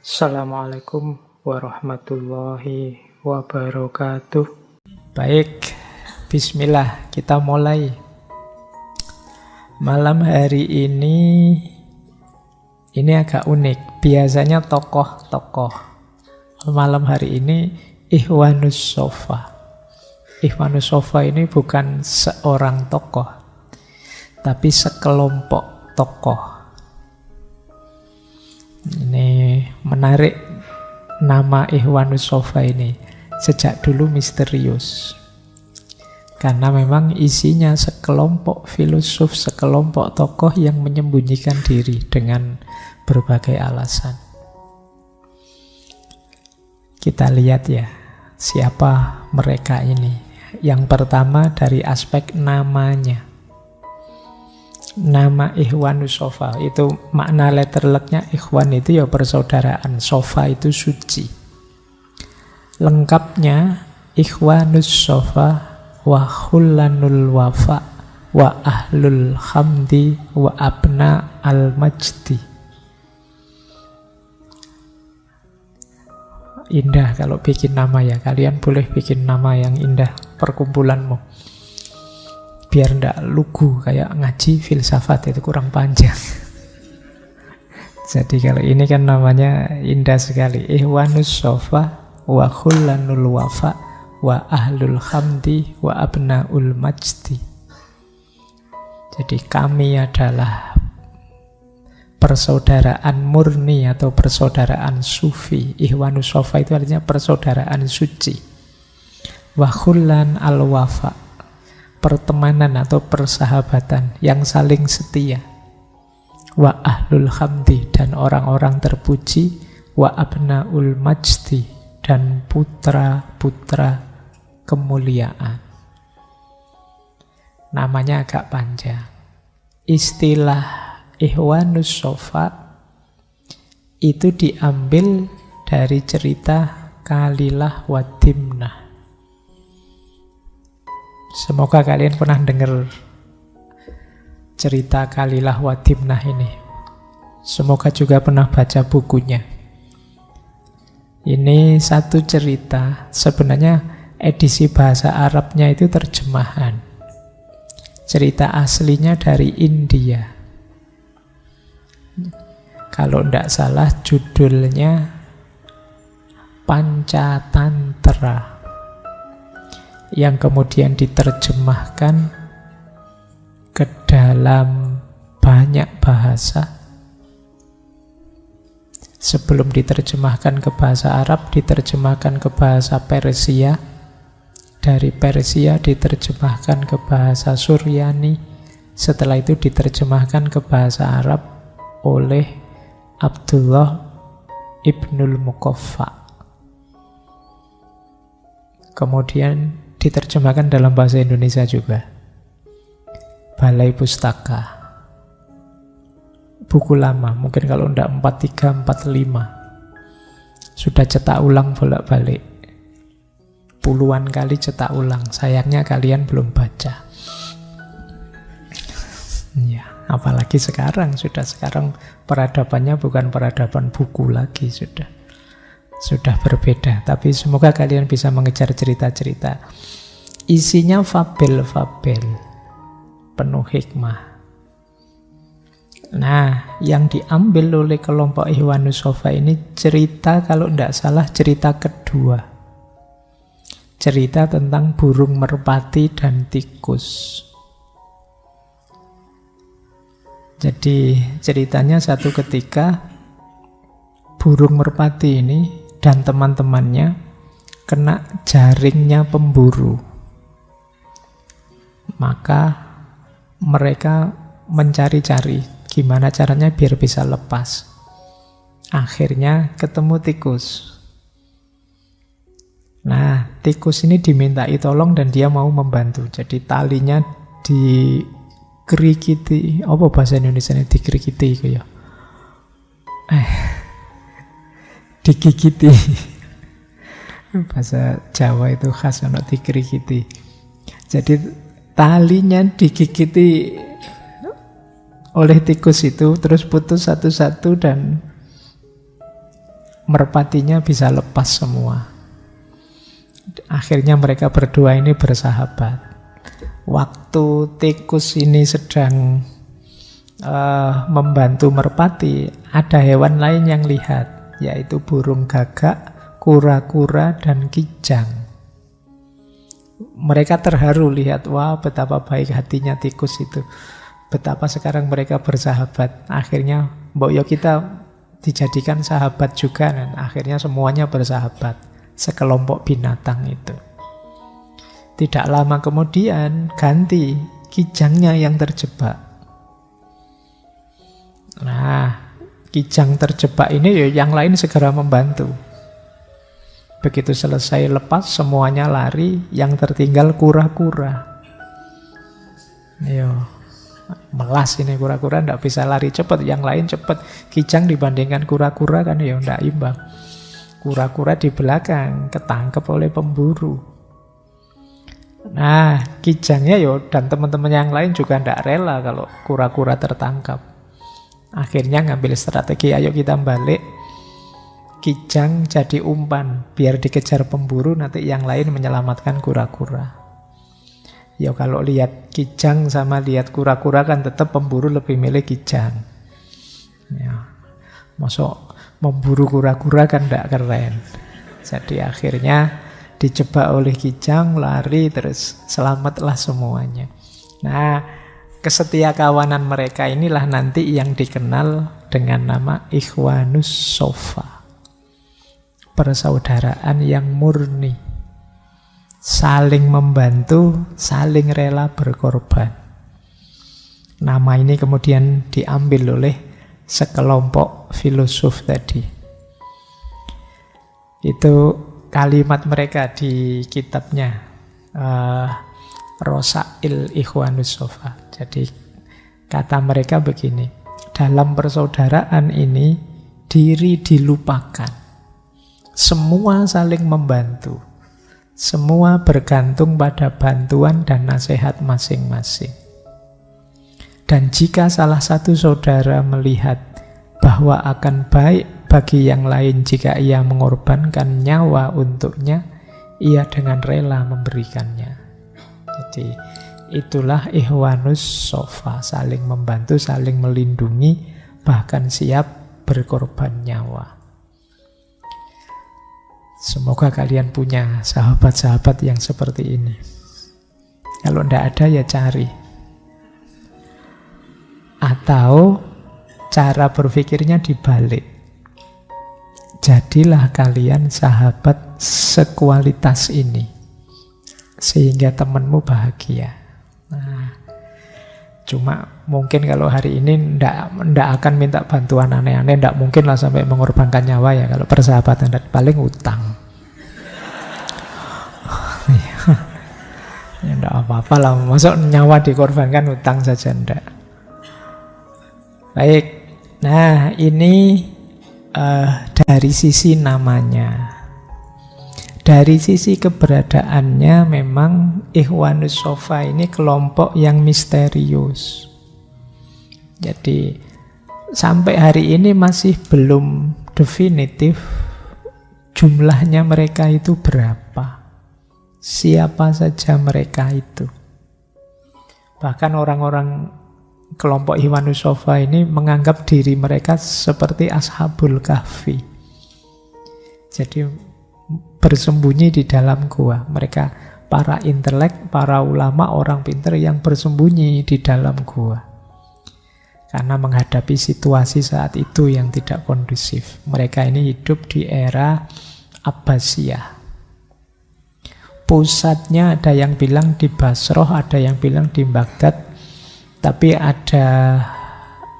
Assalamualaikum warahmatullahi wabarakatuh. Baik, bismillah, kita mulai. Malam hari ini agak unik. Biasanya tokoh-tokoh. Malam hari ini Ikhwanus Shafa. Ikhwanus Shafa ini bukan seorang tokoh, tapi sekelompok tokoh. Ini menarik, nama Ikhwanus Shafa ini sejak dulu misterius. Karena memang isinya sekelompok filosof, sekelompok tokoh yang menyembunyikan diri dengan berbagai alasan. Kita lihat ya, siapa mereka ini. Yang pertama dari aspek namanya. Nama Ikhwanus Shafa itu makna letter luck-nya Ikhwan itu ya persaudaraan, Shafa itu suci. Lengkapnya Ikhwanus Shafa wa khullanul wafa wa ahlul hamdi wa abna al majdi. Indah kalau bikin nama ya, kalian boleh bikin nama yang indah perkumpulanmu. Biar ndak lugu kayak ngaji filsafat, itu kurang panjang. Jadi kalau ini kan namanya indah sekali. Ikhwanus Shafa wa khullanul wafa wa ahlul hamdi wa abnaul majdi. Jadi kami adalah persaudaraan murni atau persaudaraan sufi. Ikhwanus Shafa itu artinya persaudaraan suci. Wa khullan al wafa, pertemanan atau persahabatan yang saling setia. Wa ahlul hamdi, dan orang-orang terpuji. Wa abnaul majdi, dan putra-putra kemuliaan. Namanya agak panjang. Istilah Ikhwanus Shafa itu diambil dari cerita Kalilah wa Dimnah. Semoga kalian pernah dengar cerita Kalilah wa Dimnah ini. Semoga juga pernah baca bukunya. Ini satu cerita, sebenarnya edisi bahasa Arabnya itu terjemahan. Cerita aslinya dari India. Kalau tidak salah judulnya Pancatantra, yang kemudian diterjemahkan ke dalam banyak bahasa. Sebelum diterjemahkan ke bahasa Arab, diterjemahkan ke bahasa Persia. Dari Persia diterjemahkan ke bahasa Suryani. Setelah itu diterjemahkan ke bahasa Arab oleh Abdullah Ibnul Muqaffa. Kemudian diterjemahkan dalam bahasa Indonesia juga. Balai Pustaka. Buku lama, mungkin kalau enggak 43, 45. Sudah cetak ulang bolak-balik. Puluhan kali cetak ulang. Sayangnya kalian belum baca. Ya, apalagi sekarang. Sekarang peradabannya bukan peradaban buku lagi, sudah berbeda. Tapi semoga kalian bisa mengejar cerita-cerita. Isinya fabel-fabel, penuh hikmah. Nah, yang diambil oleh kelompok Ikhwanus Shafa ini cerita, kalau tidak salah cerita kedua. Cerita tentang burung merpati dan tikus. Jadi ceritanya satu ketika burung merpati ini dan teman-temannya kena jaringnya pemburu. Maka mereka mencari-cari gimana caranya biar bisa lepas. Akhirnya ketemu tikus. Nah, tikus ini dimintai tolong dan dia mau membantu. Jadi talinya dikerikiti. Apa bahasa Indonesia ini dikerikiti itu ya? Digigiti. Bahasa Jawa itu khas ono dikerikiti. Jadi talinya digigiti oleh tikus itu, terus putus satu-satu dan merpatinya bisa lepas semua. Akhirnya mereka berdua ini bersahabat. Waktu tikus ini sedang membantu merpati, ada hewan lain yang lihat, yaitu burung gagak, kura-kura, dan kijang. Mereka terharu lihat, wah betapa baik hatinya tikus itu. Betapa sekarang mereka bersahabat. Akhirnya, mbok yo kita dijadikan sahabat juga. Dan akhirnya semuanya bersahabat. Sekelompok binatang itu. Tidak lama kemudian ganti, kijangnya yang terjebak. Nah, kijang terjebak ini ya yang lain segera membantu. Begitu selesai lepas, semuanya lari, yang tertinggal kura-kura. Yo, melas ini kura-kura, ndak bisa lari cepat, yang lain cepat. Kijang dibandingkan kura-kura kan ya ndak imbang. Kura-kura di belakang, ketangkep oleh pemburu. Nah, kijangnya dan teman-teman yang lain juga tidak rela kalau kura-kura tertangkap. Akhirnya ngambil strategi, ayo kita balik. Kijang jadi umpan, biar dikejar pemburu, nanti yang lain menyelamatkan kura-kura. Ya kalau lihat kijang sama lihat kura-kura kan tetap pemburu lebih milih kijang. Ya, masuk memburu kura-kura kan tidak keren. Jadi akhirnya dijebak oleh kijang, lari, terus selamatlah semuanya. Nah, kesetiakawanan mereka inilah nanti yang dikenal dengan nama Ikhwanus Sofa. Persaudaraan yang murni. Saling membantu, saling rela berkorban. Nama ini kemudian diambil oleh sekelompok filosof tadi. Itu kalimat mereka di kitabnya Rosail Ikhwanus Sofa. Jadi kata mereka begini, dalam persaudaraan ini diri dilupakan. Semua saling membantu. Semua bergantung pada bantuan dan nasihat masing-masing. Dan jika salah satu saudara melihat bahwa akan baik bagi yang lain jika ia mengorbankan nyawa untuknya, ia dengan rela memberikannya. Jadi itulah Ikhwanus Sofa, saling membantu, saling melindungi, bahkan siap berkorban nyawa. Semoga kalian punya sahabat-sahabat yang seperti ini. Kalau tidak ada ya cari. Atau cara berpikirnya dibalik. Jadilah kalian sahabat sekualitas ini, sehingga temanmu bahagia. Nah, cuma mungkin kalau hari ini ndak akan minta bantuan aneh-aneh, ndak mungkin lah sampai mengorbankan nyawa ya. Kalau persahabatan paling utang. Ya ndak apa-apa lah, masuk nyawa dikorbankan, utang saja ndak. Baik, nah ini dari sisi namanya. Dari sisi keberadaannya memang Ikhwanus Sofa ini kelompok yang misterius. Jadi sampai hari ini masih belum definitif jumlahnya mereka itu berapa. Siapa saja mereka itu. Bahkan orang-orang kelompok Ikhwanus Sofa ini menganggap diri mereka seperti Ashabul Kahfi. Jadi bersembunyi di dalam gua. Mereka para intelek, para ulama, orang pintar yang bersembunyi di dalam gua. Karena menghadapi situasi saat itu yang tidak kondusif. Mereka ini hidup di era Abbasiyah. Pusatnya ada yang bilang di Basroh, ada yang bilang di Baghdad. Tapi ada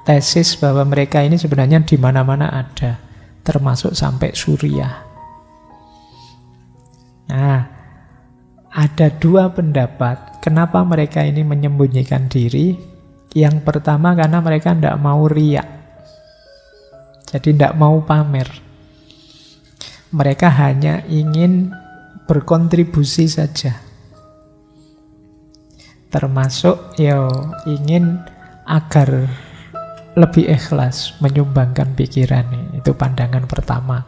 tesis bahwa mereka ini sebenarnya di mana-mana ada, termasuk sampai Suriah. Nah, ada dua pendapat kenapa mereka ini menyembunyikan diri. Yang pertama karena mereka tidak mau riak. Jadi tidak mau pamer. Mereka hanya ingin berkontribusi saja. Termasuk ingin agar lebih ikhlas menyumbangkan pikirannya. Itu pandangan pertama.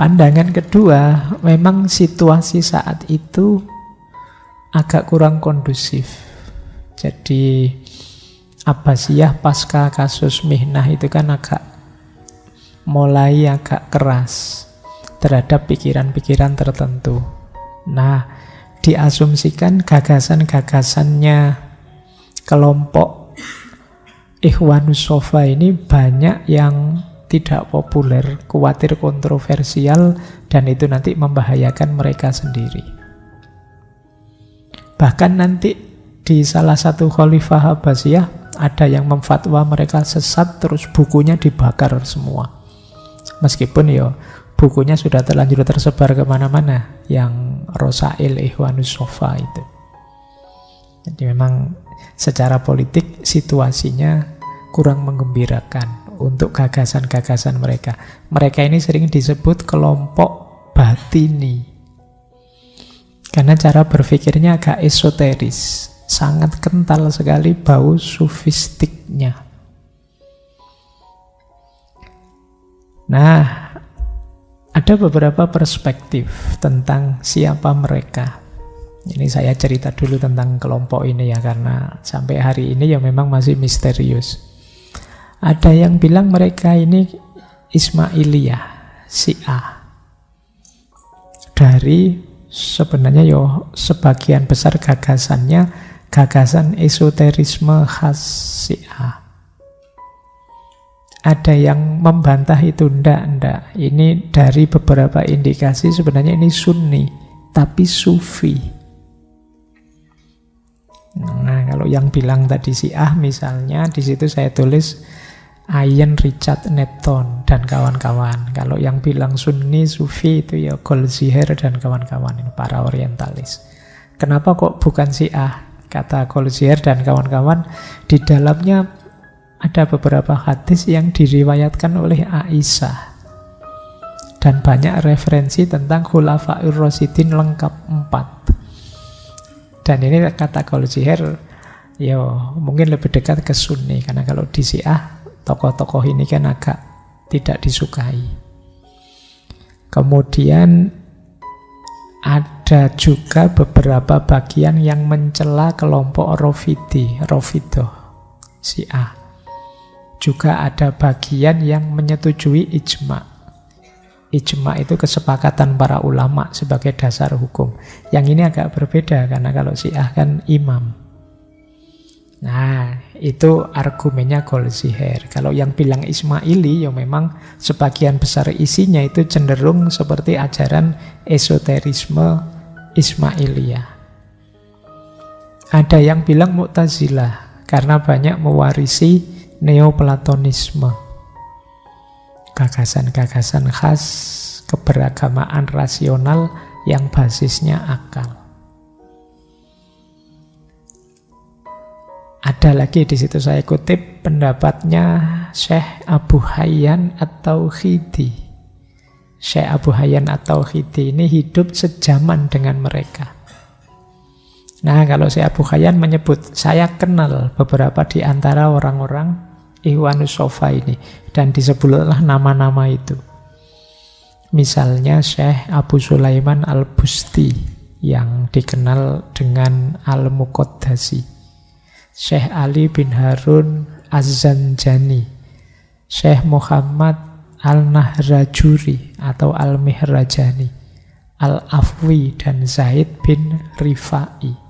Pandangan kedua, memang situasi saat itu agak kurang kondusif. Jadi Abbasiyah pasca kasus Mihnah itu kan mulai agak keras terhadap pikiran-pikiran tertentu. Nah, diasumsikan gagasan-gagasannya kelompok Ikhwanus Shafa ini banyak yang tidak populer, khawatir kontroversial, dan itu nanti membahayakan mereka sendiri. Bahkan nanti di salah satu khalifah Abbasiyah ada yang memfatwa mereka sesat, terus bukunya dibakar semua. Meskipun bukunya sudah terlanjur tersebar kemana-mana, yang Rosail Ikhwanus Shafa itu. Jadi memang secara politik situasinya kurang menggembirakan untuk gagasan-gagasan mereka. Mereka ini sering disebut kelompok batini. Karena cara berpikirnya agak esoteris, sangat kental sekali bau sufistiknya. Nah, ada beberapa perspektif tentang siapa mereka. Ini saya cerita dulu tentang kelompok ini ya, karena sampai hari ini ya memang masih misterius. Ada yang bilang mereka ini Ismailiyah, Syiah. Dari sebenarnya sebagian besar gagasannya gagasan esoterisme khas Syiah. Ada yang membantah itu, enggak. Ini dari beberapa indikasi sebenarnya ini Sunni, tapi Sufi. Nah, kalau yang bilang tadi Syiah misalnya, di situ saya tulis Ian Richard Netton dan kawan-kawan. Kalau yang bilang Sunni, Sufi itu ya Goldziher dan kawan-kawan, ini para orientalis. Kenapa kok bukan Syiah? Kata Goldziher dan kawan-kawan, di dalamnya ada beberapa hadis yang diriwayatkan oleh Aisyah. Dan banyak referensi tentang Khulafaur Rasyidin lengkap 4. Dan ini kata Goldziher, mungkin lebih dekat ke Sunni. Karena kalau di Syiah, tokoh-tokoh ini kan agak tidak disukai. Kemudian ada juga beberapa bagian yang mencela kelompok Rafidah, Syiah. Juga ada bagian yang menyetujui ijma'. Ijma' itu kesepakatan para ulama sebagai dasar hukum. Yang ini agak berbeda, karena kalau Syiah kan imam. Nah, itu argumennya Goldziher. Kalau yang bilang Ismaili, memang sebagian besar isinya itu cenderung seperti ajaran esoterisme Ismailiyah. Ada yang bilang Mu'tazilah, karena banyak mewarisi Neoplatonisme. Gagasan-gagasan khas keberagamaan rasional yang basisnya akal. Ada lagi di situ saya kutip pendapatnya Syekh Abu Hayyan At-Tauhidi. Syekh Abu Hayyan At-Tauhidi ini hidup sejaman dengan mereka. Nah, kalau Syekh Abu Hayyan menyebut, saya kenal beberapa di antara orang-orang Ikhwanus Shafa ini, dan disebutlah nama-nama itu. Misalnya Syekh Abu Sulaiman Al-Busti yang dikenal dengan Al-Muqaddasi, Syekh Ali bin Harun Az-Zanjani, Syekh Muhammad Al-Nahrajuri atau Al-Mihrajani, Al-Afwi, dan Zaid bin Rifai.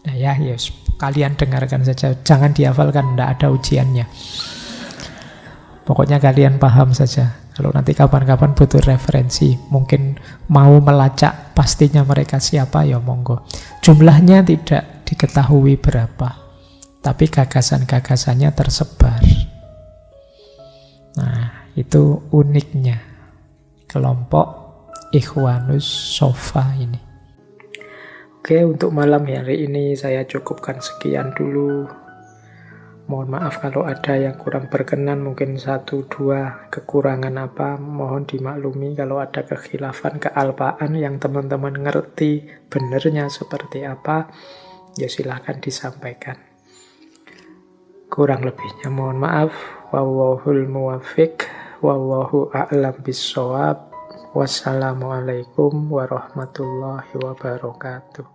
Nah kalian dengarkan saja, jangan dihafalkan, tidak ada ujiannya. Pokoknya kalian paham saja. Kalau nanti kapan-kapan butuh referensi, mungkin mau melacak pastinya mereka siapa, monggo. Jumlahnya tidak diketahui berapa, tapi gagasan-gagasannya tersebar. Nah, itu uniknya kelompok Ikhwanus Shafa ini. Oke, untuk malam hari ini saya cukupkan sekian dulu. Mohon maaf kalau ada yang kurang berkenan, mungkin 1-2 kekurangan apa, mohon dimaklumi. Kalau ada kekhilafan, kealpaan yang teman-teman ngerti benernya seperti apa, ya silahkan disampaikan. Kurang lebihnya mohon maaf. Wallahul muwaffiq. Wallahu a'lam bishawab. Wassalamualaikum warahmatullahi wabarakatuh.